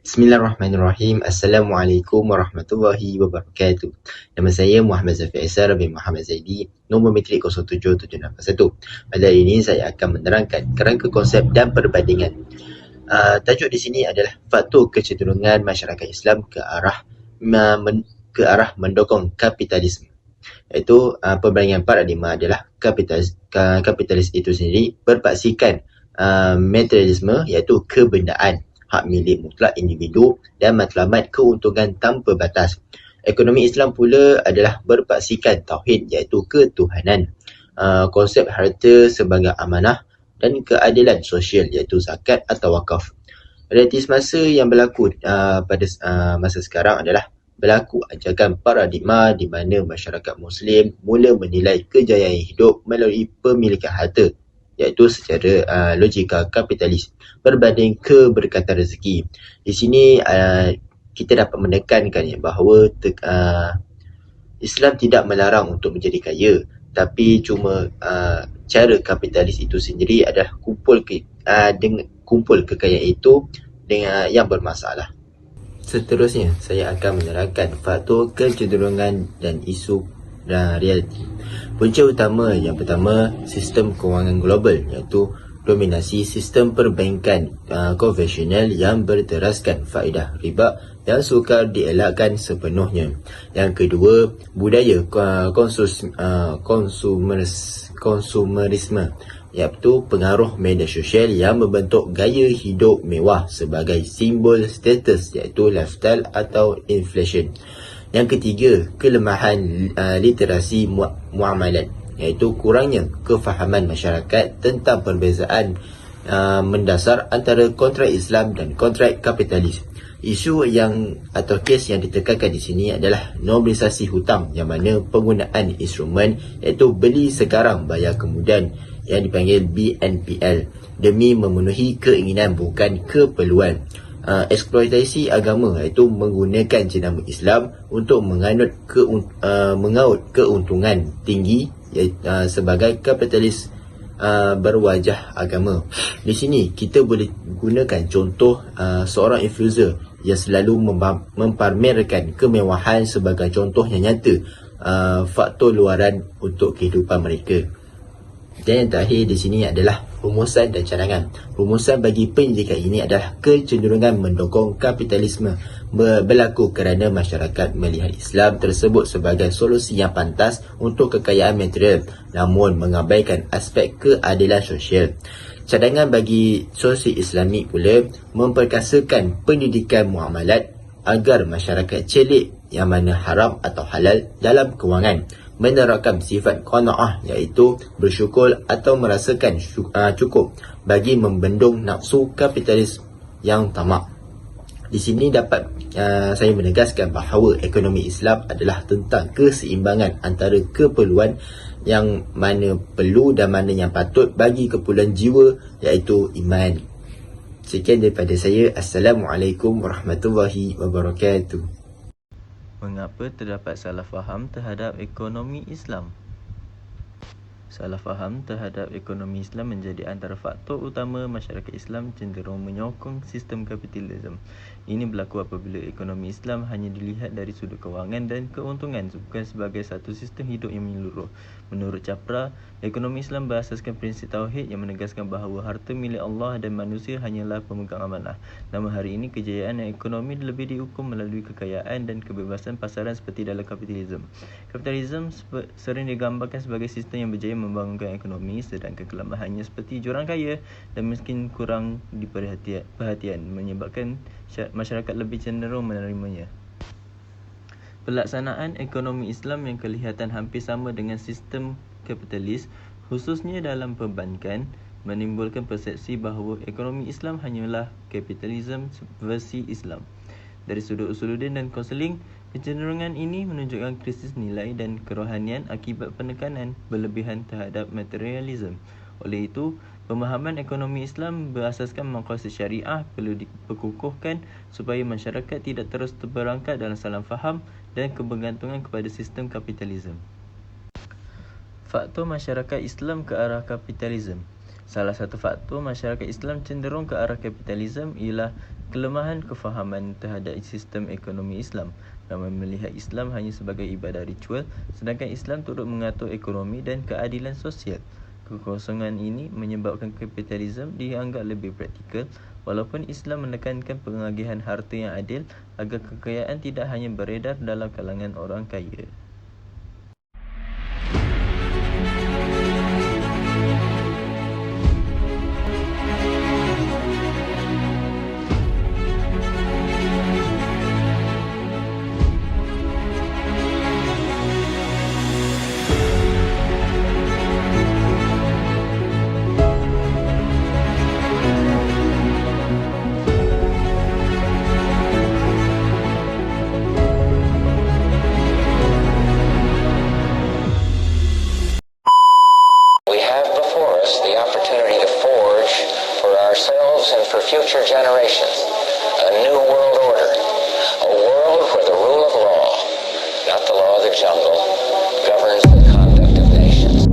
Bismillahirrahmanirrahim. Assalamualaikum warahmatullahi wabarakatuh. Nama saya Muhammad Zafir Aisar bin Muhammad Zaidi, nombor metrik 07781. Pada hari ini saya akan menerangkan kerangka konsep dan perbandingan. Tajuk di sini adalah faktor kecenderungan masyarakat Islam ke arah mendukung kapitalisme. Iaitu perbandingan paradigma adalah kapitalis itu sendiri berpaksikan materialisme, iaitu kebendaan, hak milik mutlak individu dan matlamat keuntungan tanpa batas. Ekonomi Islam pula adalah berpaksikan tauhid, iaitu ketuhanan, konsep harta sebagai amanah dan keadilan sosial, iaitu zakat atau wakaf. Realiti semasa yang berlaku pada masa sekarang adalah berlaku ajakan paradigma di mana masyarakat Muslim mula menilai kejayaan hidup melalui pemilikan harta, iaitu secara logika kapitalis berbanding keberkatan rezeki. Di sini kita dapat menekankan bahawa Islam tidak melarang untuk menjadi kaya, tapi cuma cara kapitalis itu sendiri adalah kumpul kekayaan itu dengan yang bermasalah. Seterusnya, saya akan menerangkan faktor kecenderungan dan isu dan realiti. Punca utama yang pertama, sistem kewangan global, iaitu dominasi sistem perbankan konvensional yang berteraskan faedah riba yang sukar dielakkan sepenuhnya. Yang kedua, budaya konsumerisme, iaitu pengaruh media sosial yang membentuk gaya hidup mewah sebagai simbol status, iaitu lifestyle atau inflation. Yang ketiga, kelemahan literasi muamalat, iaitu kurangnya kefahaman masyarakat tentang perbezaan mendasar antara kontrak Islam dan kontrak kapitalis. Isu atau kes yang ditekankan di sini adalah normalisasi hutang, yang mana penggunaan instrumen iaitu beli sekarang bayar kemudian yang dipanggil BNPL demi memenuhi keinginan bukan keperluan. Eksploitasi agama, iaitu menggunakan jenama Islam untuk mengaut keuntungan tinggi sebagai kapitalis berwajah agama. Di sini kita boleh gunakan contoh seorang influencer yang selalu mempamerkan kemewahan sebagai contoh yang nyata faktor luaran untuk kehidupan mereka. Dan yang terakhir di sini adalah rumusan dan cadangan. Rumusan bagi penyelidikan ini adalah kecenderungan mendukung kapitalisme berlaku kerana masyarakat melihat Islam tersebut sebagai solusi yang pantas untuk kekayaan material, namun mengabaikan aspek keadilan sosial. Cadangan bagi sosial Islamik pula memperkasakan pendidikan muamalat agar masyarakat celik yang mana haram atau halal dalam kewangan, menerapkan sifat qanaah, iaitu bersyukur atau merasakan cukup bagi membendung nafsu kapitalis yang tamak. Di sini dapat saya menegaskan bahawa ekonomi Islam adalah tentang keseimbangan antara keperluan yang mana perlu dan mana yang patut bagi keperluan jiwa, iaitu iman. Sekian daripada saya. Assalamualaikum warahmatullahi wabarakatuh. Mengapa terdapat salah faham terhadap ekonomi Islam? Salah faham terhadap ekonomi Islam menjadi antara faktor utama masyarakat Islam cenderung menyokong sistem kapitalisme. Ini berlaku apabila ekonomi Islam hanya dilihat dari sudut kewangan dan keuntungan, bukan sebagai satu sistem hidup yang menyeluruh. Menurut Capra, ekonomi Islam berasaskan prinsip tauhid yang menegaskan bahawa harta milik Allah dan manusia hanyalah pemegang amanah. Namun hari ini kejayaan ekonomi lebih diukur melalui kekayaan dan kebebasan pasaran seperti dalam kapitalisme. Kapitalisme sering digambarkan sebagai sistem yang berjaya membangunkan ekonomi, sedangkan kelemahannya seperti jurang kaya dan miskin kurang diperhatian, menyebabkan masyarakat lebih cenderung menerimanya. Pelaksanaan ekonomi Islam yang kelihatan hampir sama dengan sistem kapitalis, khususnya dalam perbankan, menimbulkan persepsi bahawa ekonomi Islam hanyalah kapitalisme versi Islam. Dari sudut usuluddin dan konseling, kecenderungan ini menunjukkan krisis nilai dan kerohanian akibat penekanan berlebihan terhadap materialisme. Oleh itu, pemahaman ekonomi Islam berasaskan maqasid syariah perlu diperkukuhkan supaya masyarakat tidak terus terperangkap dalam salah faham dan kebergantungan kepada sistem kapitalisme. Faktor masyarakat Islam ke arah kapitalisme. Salah satu faktor masyarakat Islam cenderung ke arah kapitalisme ialah Kelemahan kefahaman terhadap sistem ekonomi Islam. Ramai melihat Islam hanya sebagai ibadah ritual, sedangkan Islam turut mengatur ekonomi dan keadilan sosial. Kekosongan ini menyebabkan kapitalisme dianggap lebih praktikal, walaupun Islam menekankan pengagihan harta yang adil agar kekayaan tidak hanya beredar dalam kalangan orang kaya. We have before us the opportunity to forge for ourselves and for future generations a new world order, a world where the rule of law, not the law of the jungle, governs the conduct of nations.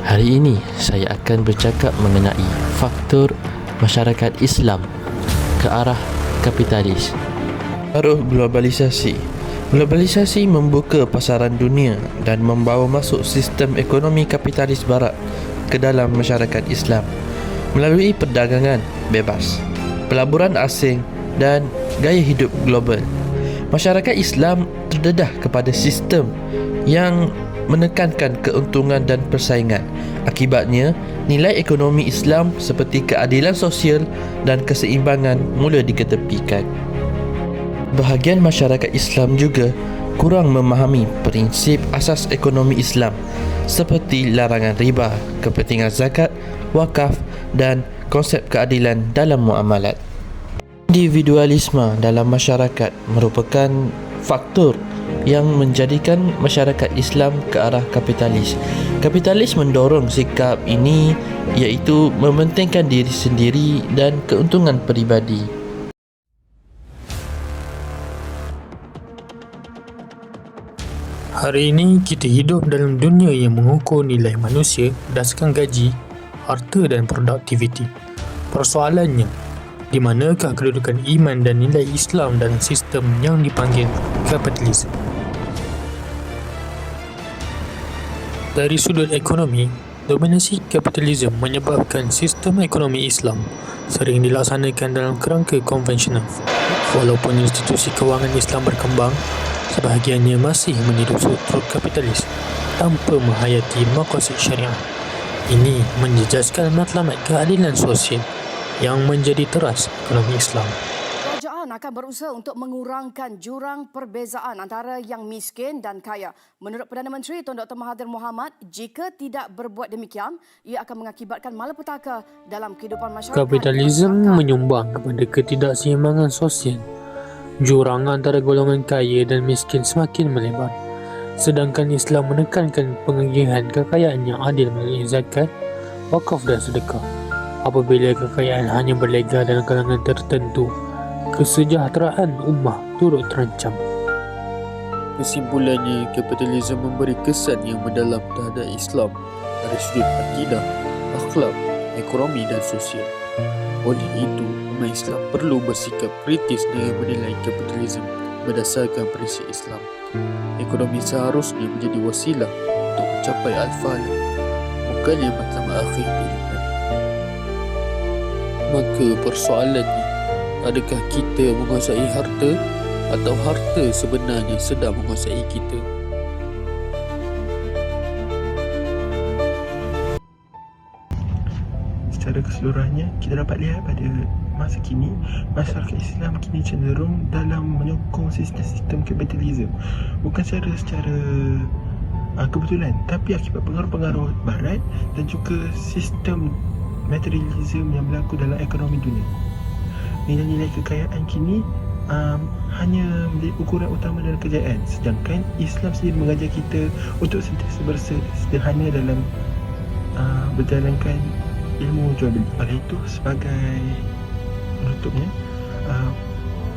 Hari ini saya akan bercakap mengenai faktor masyarakat Islam ke arah kapitalis. Pengaruh globalisasi. Globalisasi membuka pasaran dunia dan membawa masuk sistem ekonomi kapitalis barat ke dalam masyarakat Islam melalui perdagangan bebas, pelaburan asing dan gaya hidup global. Masyarakat Islam terdedah kepada sistem yang menekankan keuntungan dan persaingan. Akibatnya, nilai ekonomi Islam seperti keadilan sosial dan keseimbangan mula diketepikan. Bahagian masyarakat Islam juga kurang memahami prinsip asas ekonomi Islam seperti larangan riba, kepentingan zakat, wakaf dan konsep keadilan dalam muamalat. Individualisme dalam masyarakat merupakan faktor yang menjadikan masyarakat Islam ke arah kapitalis. Kapitalis mendorong sikap ini iaitu mementingkan diri sendiri dan keuntungan peribadi. Hari ini kita hidup dalam dunia yang mengukur nilai manusia berdasarkan gaji, harta dan produktiviti. Persoalannya, di manakah kedudukan iman dan nilai Islam dalam sistem yang dipanggil kapitalisme? Dari sudut ekonomi, dominasi kapitalisme menyebabkan sistem ekonomi Islam sering dilaksanakan dalam kerangka konvensional. Walaupun institusi kewangan Islam berkembang, sebahagiannya masih meniru struktur kapitalis tanpa menghayati maqasid syariah. Ini menjejaskan matlamat keadilan sosial yang menjadi teras ekonomi Islam. Kerajaan akan berusaha untuk mengurangkan jurang perbezaan antara yang miskin dan kaya. Menurut Perdana Menteri Tun Dr. Mahathir Mohamad, jika tidak berbuat demikian, ia akan mengakibatkan malapetaka dalam kehidupan masyarakat. Kapitalisme menyumbang kepada ketidakseimbangan sosial. Jurang antara golongan kaya dan miskin semakin melebar. Sedangkan Islam menekankan pengagihan kekayaan yang adil melalui zakat, wakaf dan sedekah. Apabila kekayaan hanya berlega dalam kalangan tertentu, kesejahteraan ummah turut terancam. Kesimpulannya, kapitalisme memberi kesan yang mendalam terhadap Islam dari sudut akidah, akhlak, ekonomi dan sosial. Oleh itu, umat Islam perlu bersikap kritis dengan menilai kapitalisme berdasarkan prinsip Islam. Ekonomi seharusnya menjadi wasilah untuk mencapai al-falah, bukannya matlamat akhir kehidupan. Maka persoalannya, adakah kita menguasai harta atau harta sebenarnya sedang menguasai kita? Secara keseluruhannya, kita dapat lihat pada masa kini, masyarakat Islam kini cenderung dalam menyokong sistem kapitalisme. Bukan secara kebetulan, tapi akibat pengaruh-pengaruh barat dan juga sistem materialisme yang berlaku dalam ekonomi dunia. Nilai-nilai kekayaan kini hanya menjadi ukuran utama dalam kejayaan, sedangkan Islam sendiri mengajar kita untuk sentiasa bersederhana dalam berjalankan ilmu jual beli. Oleh itu, sebagai penutupnya,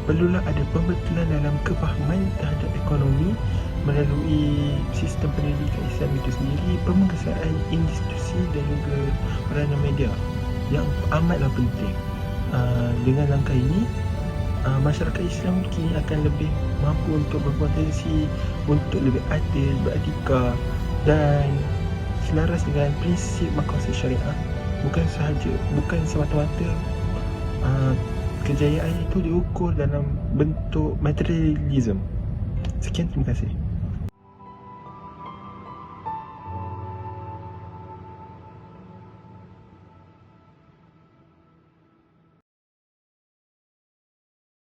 perlulah ada pembetulan dalam kefahaman terhadap ekonomi melalui sistem pendidikan Islam itu sendiri, pemerkasaan institusi dan juga peranan media. yang amatlah penting. Dengan langkah ini, masyarakat Islam kini akan lebih mampu untuk berpotensi untuk lebih adil, beretika dan selaras dengan prinsip maqasid syariah. Bukan semata-mata kejayaan itu diukur dalam bentuk materialism. Sekian, terima kasih.